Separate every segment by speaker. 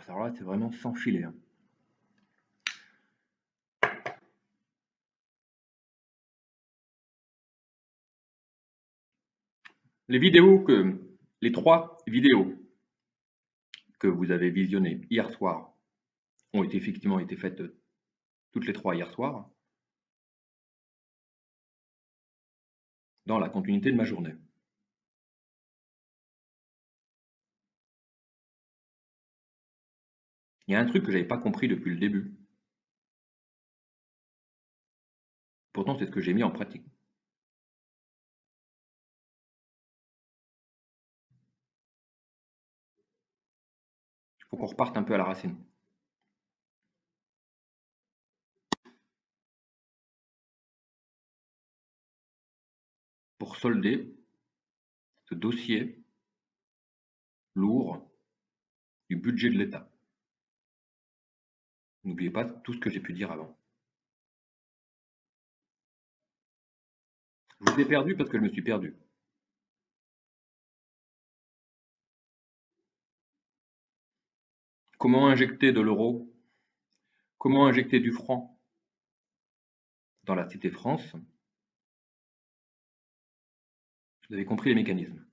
Speaker 1: Alors là, c'est vraiment sans filet, hein. Les 3 vidéos que vous avez visionnées hier soir ont effectivement été faites toutes les 3 hier soir, dans la continuité de ma journée. Il y a un truc que j'avais pas compris depuis le début. Pourtant, c'est ce que j'ai mis en pratique. Il faut qu'on reparte un peu à la racine. Pour solder ce dossier lourd du budget de l'État. N'oubliez pas tout ce que j'ai pu dire avant. Je vous ai perdu parce que je me suis perdu. Comment injecter de l'euro? Comment injecter du franc dans la cité France? Vous avez compris les mécanismes.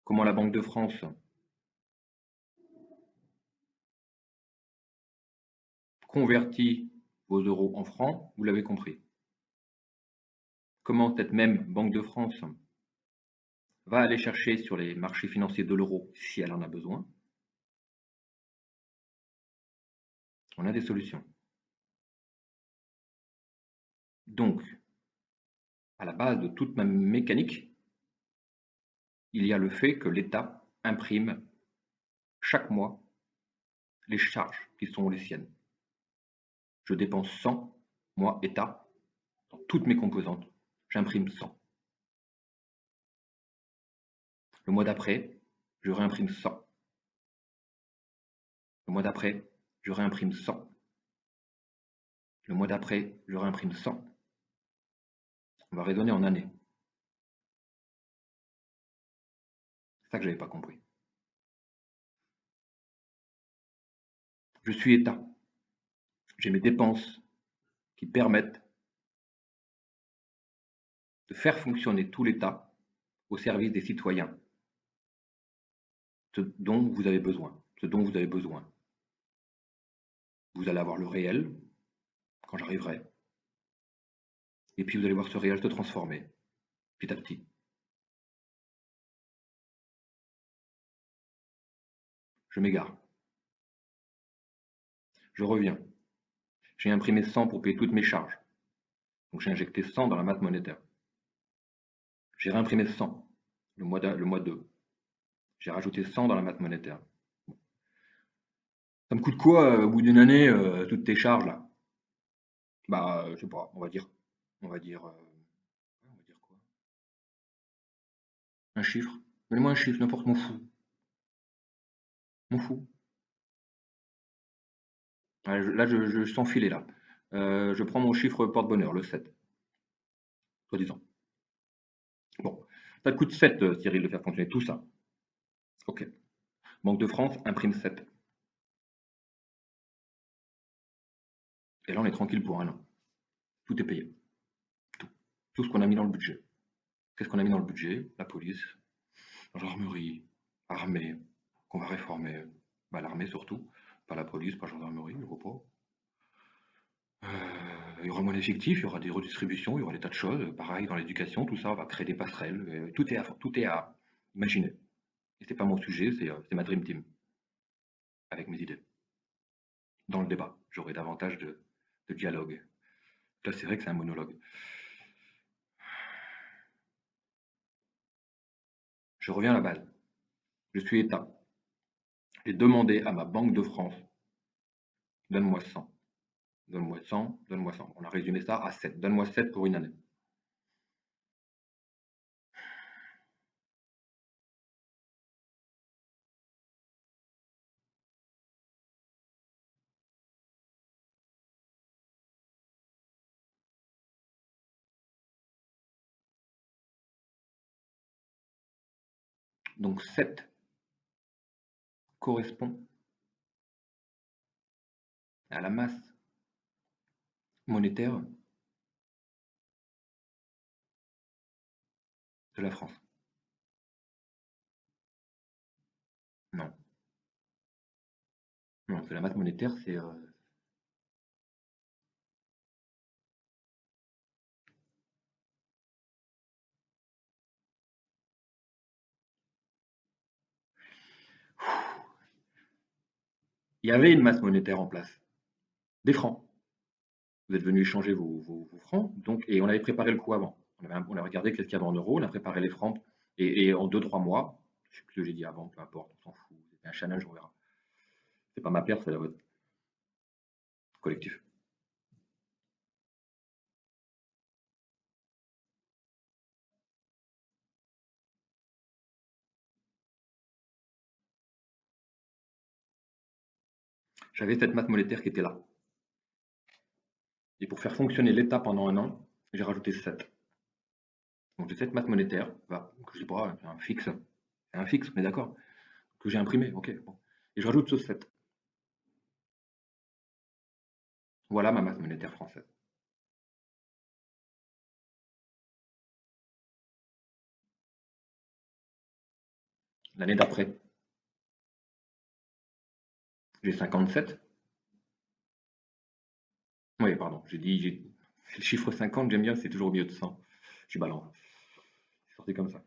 Speaker 1: Comment la Banque de France convertit vos euros en francs? Vous l'avez compris. Comment cette même Banque de France va aller chercher sur les marchés financiers de l'euro si elle en a besoin? On a des solutions. Donc, à la base de toute ma mécanique, il y a le fait que l'État imprime chaque mois les charges qui sont les siennes. Je dépense 100, moi, État, dans toutes mes composantes, j'imprime 100. Le mois d'après, je réimprime 100. Le mois d'après, je réimprime 100. Le mois d'après, je réimprime 100. On va raisonner en années. C'est ça que j'avais pas compris. Je suis État. J'ai mes dépenses qui permettent de faire fonctionner tout l'État au service des citoyens. Ce dont vous avez besoin. Ce dont vous avez besoin. Vous allez avoir le réel quand j'arriverai. Et puis vous allez voir ce réel se transformer petit à petit. Je m'égare. Je reviens. J'ai imprimé 100 pour payer toutes mes charges. Donc j'ai injecté 100 dans la masse monétaire. J'ai réimprimé 100 le mois 2. J'ai rajouté 100 dans la masse monétaire. Ça me coûte quoi au bout d'une année, toutes tes charges là? Bah, je sais pas, on va dire quoi? Un chiffre. Donnez-moi un chiffre, n'importe, m'en fous. M'en fous. Allez, là, je sens filer là. Je prends mon chiffre porte-bonheur, le 7. Soi-disant. Bon, ça te coûte 7, Cyril, de faire fonctionner tout ça. Ok. Banque de France imprime 7. Et là, on est tranquille pour un an. Tout est payé. Tout. Tout ce qu'on a mis dans le budget. Qu'est-ce qu'on a mis dans le budget? La police, gendarmerie, armée, qu'on va réformer. Bah, l'armée surtout. Pas la police, pas la gendarmerie, je vois pas. Il y aura moins d'effectifs, il y aura des redistributions, il y aura des tas de choses. Pareil dans l'éducation, tout ça, on va créer des passerelles. Tout est à imaginer. Et c'est pas mon sujet, c'est ma dream team, avec mes idées. Dans le débat, j'aurai davantage de dialogue. Là, c'est vrai que c'est un monologue. Je reviens à la base. Je suis État. J'ai demandé à ma Banque de France, donne-moi 100. Donne-moi 100, donne-moi 100. On a résumé ça à 7. Donne-moi 7 pour une année. Donc 7 correspond à la masse monétaire de la France. Non, non, c'est la masse monétaire, c'est il y avait une masse monétaire en place, des francs. Vous êtes venu échanger vos francs, donc, et on avait préparé le coup avant. On a regardé qu'est-ce qu'il y avait en euros, on a préparé les francs, et en 2-3 mois, je sais plus ce que j'ai dit avant, peu importe, on s'en fout, c'était un challenge, on verra. C'est pas ma perte, c'est la vôtre, collectif. J'avais cette masse monétaire qui était là. Et pour faire fonctionner l'État pendant un an, j'ai rajouté 7. Donc j'ai cette masse monétaire, que je sais pas, c'est un fixe, on est d'accord, que j'ai imprimé, ok. Bon. Et je rajoute ce 7. Voilà ma masse monétaire française. L'année d'après, j'ai 57. Oui, pardon, c'est le chiffre 50, j'aime bien, c'est toujours au milieu de 100. Je suis balance. C'est sorti comme ça.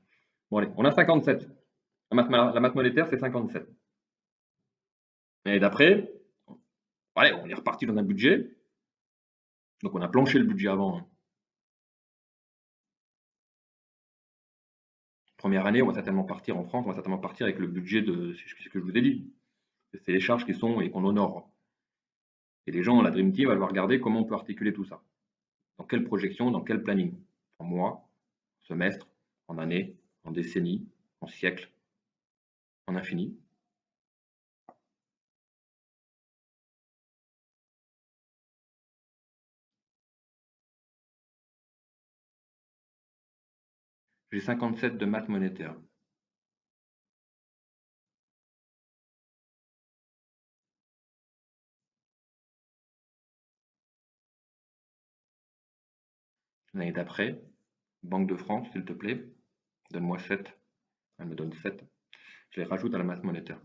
Speaker 1: Bon, allez, on a 57. La masse monétaire, c'est 57. L'année d'après, allez, on est reparti dans un budget. Donc on a planché le budget avant, hein. Première année, on va certainement partir en France, on va certainement partir avec le budget de ce que je vous ai dit. C'est les charges qui sont et qu'on honore. Et les gens, la Dream Team, va devoir regarder comment on peut articuler tout ça. Dans quelle projection, dans quel planning? En mois, semestre, en année, en décennie, en siècle, en infini. J'ai 57 de maths monétaires. L'année d'après, Banque de France, s'il te plaît, donne-moi 7. Elle me donne 7. Je les rajoute à la masse monétaire.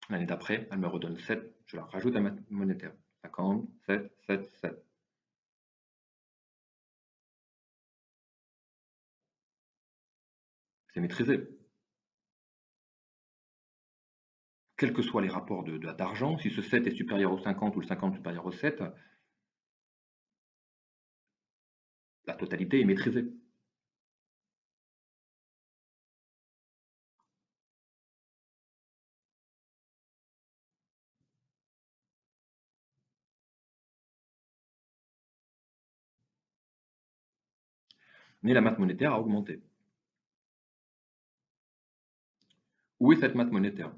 Speaker 1: L'année d'après, elle me redonne 7. Je la rajoute à la masse monétaire. 50, 7, 7, 7. C'est maîtrisé. Quels que soient les rapports d'argent, si ce 7 est supérieur au 50 ou le 50 supérieur au 7, la totalité est maîtrisée. Mais la masse monétaire a augmenté. Où est cette masse monétaire?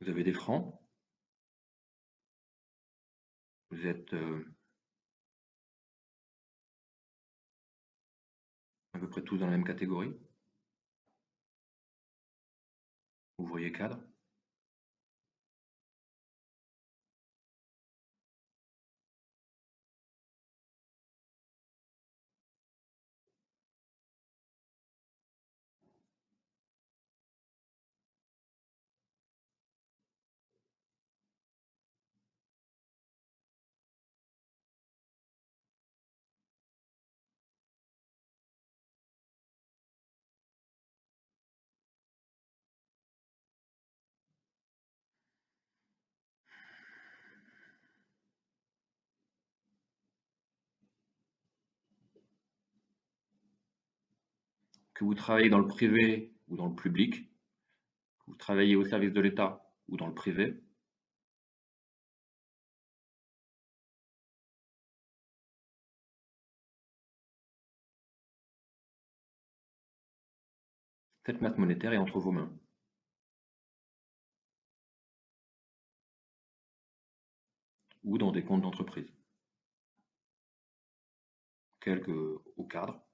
Speaker 1: Vous avez des francs, vous êtes à peu près tous dans la même catégorie, ouvrier cadre. Que vous travaillez dans le privé ou dans le public, que vous travaillez au service de l'État ou dans le privé, cette masse monétaire est entre vos mains ou dans des comptes d'entreprise, quelques au cadre,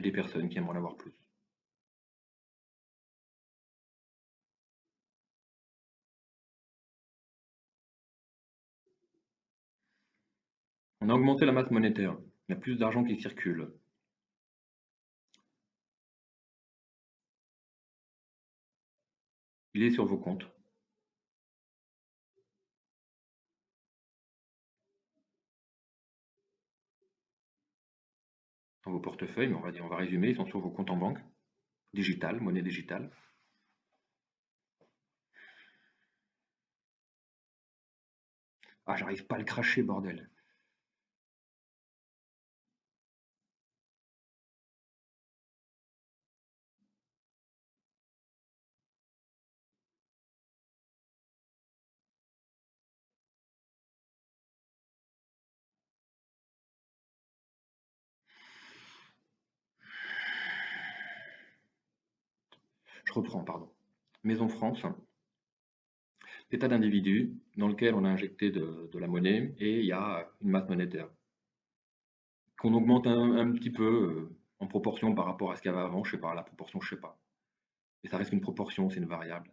Speaker 1: et des personnes qui aimeraient en avoir plus. On a augmenté la masse monétaire. Il y a plus d'argent qui circule. Il est sur vos comptes, dans vos portefeuilles, mais on va résumer, ils sont sur vos comptes en banque, digital, monnaie digitale. Ah, j'arrive pas à le cracher, bordel. Je reprends, pardon. Maison France, des tas d'individus dans lequel on a injecté de la monnaie et il y a une masse monétaire qu'on augmente un petit peu en proportion par rapport à ce qu'il y avait avant, je sais pas, la proportion, je sais pas. Et ça reste une proportion, c'est une variable.